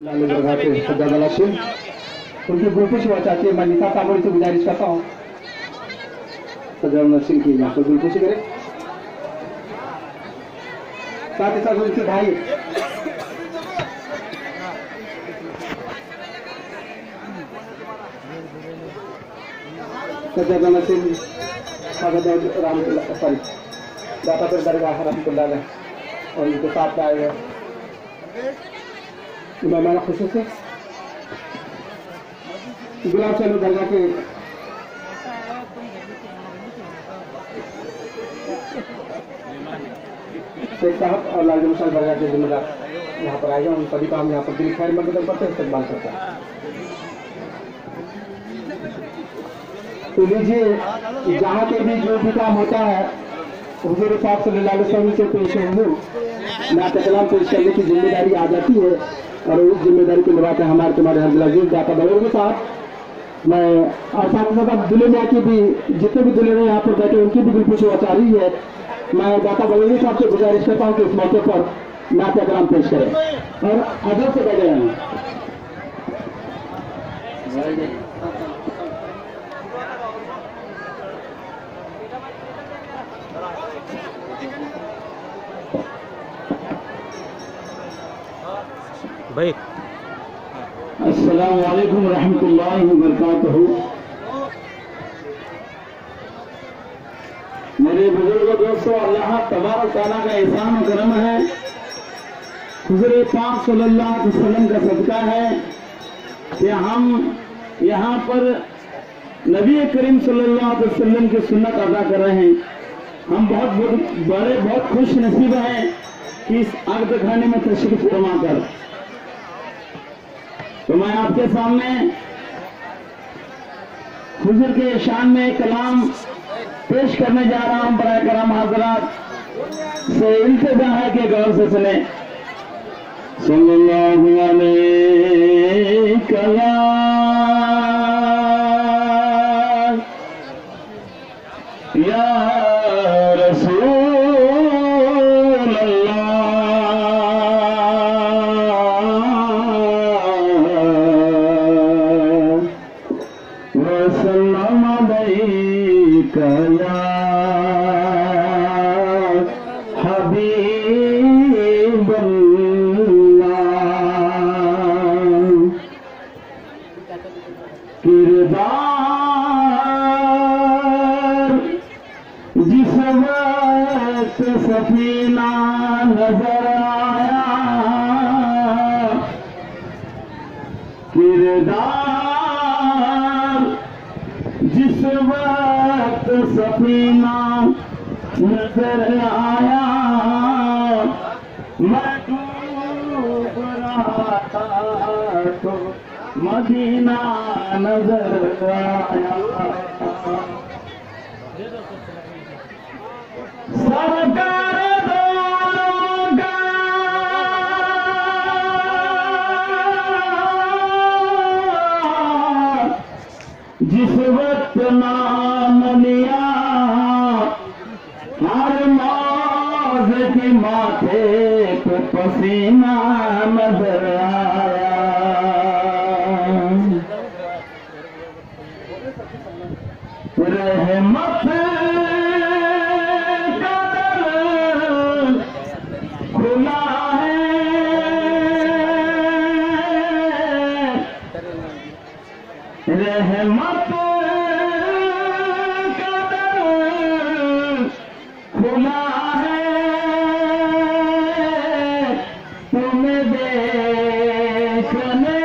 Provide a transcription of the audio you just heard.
लालू प्रभात सज्जादला सिंह उनकी बिल्कुल सेवा चाहती है। मैं निशा काबड़ी से गुजारिश करता हूँ सज्जादला सिंह की यहाँ पर बिल्कुल से करें। साथ ही साथ उनके भाई सज्जादला सिंह राम सॉरी दाता पर दरगाह रहमतुल्लाह और उनके साथ आए हुए मेहमान खुशी से गुलाब चंद दरगाह के शेख साहब और लाल जमशान दरगाह के जिम्मेदार यहाँ पर आएगा। उन सभी का हम यहाँ पर दिल खैर मकदम करते हैं, इस्तेमाल करते हैं। तो लीजिए जहाँ के भी जो भी काम होता है हुजूर पाक सल्लल्लाहु अलैहि वसल्लम के पेश हुजूर नाते कलाम पेश करने की जिम्मेदारी आ जाती है और उस जिम्मेदारी को निभाते हैं हमारे तुम्हारे अब्दुल अजीज दाता बगैर के साथ। मैं और साथ ही साथ दुल्हे में की भी जितने भी दुल्हे यहाँ पर बैठे उनकी भी बिल्कुल सेवा चाह रही है। मैं दाता बगैर साहब से गुजारिश करता हूँ कि इस मौके पर नाते कलाम पेश करें और अदब से बैठे हैं। भाई अस्सलामु अलैकुम रहमतुल्लाहि व बरकातहू। मेरे बुजुर्गों दोस्तों, अल्लाह तबारक तआला का एहसान और करम है, हुज़ूर पाक सल्लल्लाहु अलैहि वसल्लम का सदका है कि हम यहाँ पर नबी करीम सल्लल्लाहु अलैहि वसल्लम की सुन्नत अदा कर रहे हैं। हम बहुत खुश नसीब हैं कि इस अक़द खाने में तशरीफ फरमा कर तो मैं आपके सामने हुजूर के शान में कलाम पेश करने जा रहा हूं। बराए करम हज़रात से इल्तिजा है कि गौर से सुने। सल्लल्लाहु अलैहि या रसूल जिस वक्त सफीना नजर आया, किरदार जिस वक्त सफीना नजर आया, मैं डूब रहा था तो मदीना नजर आया। सरकार दोगा जिस वक्त नाम लिया, हर मौज के माथे पे पसीना नजर आया। रहमत खुला है, रहमत का दर खुला है, तुम्हें देखने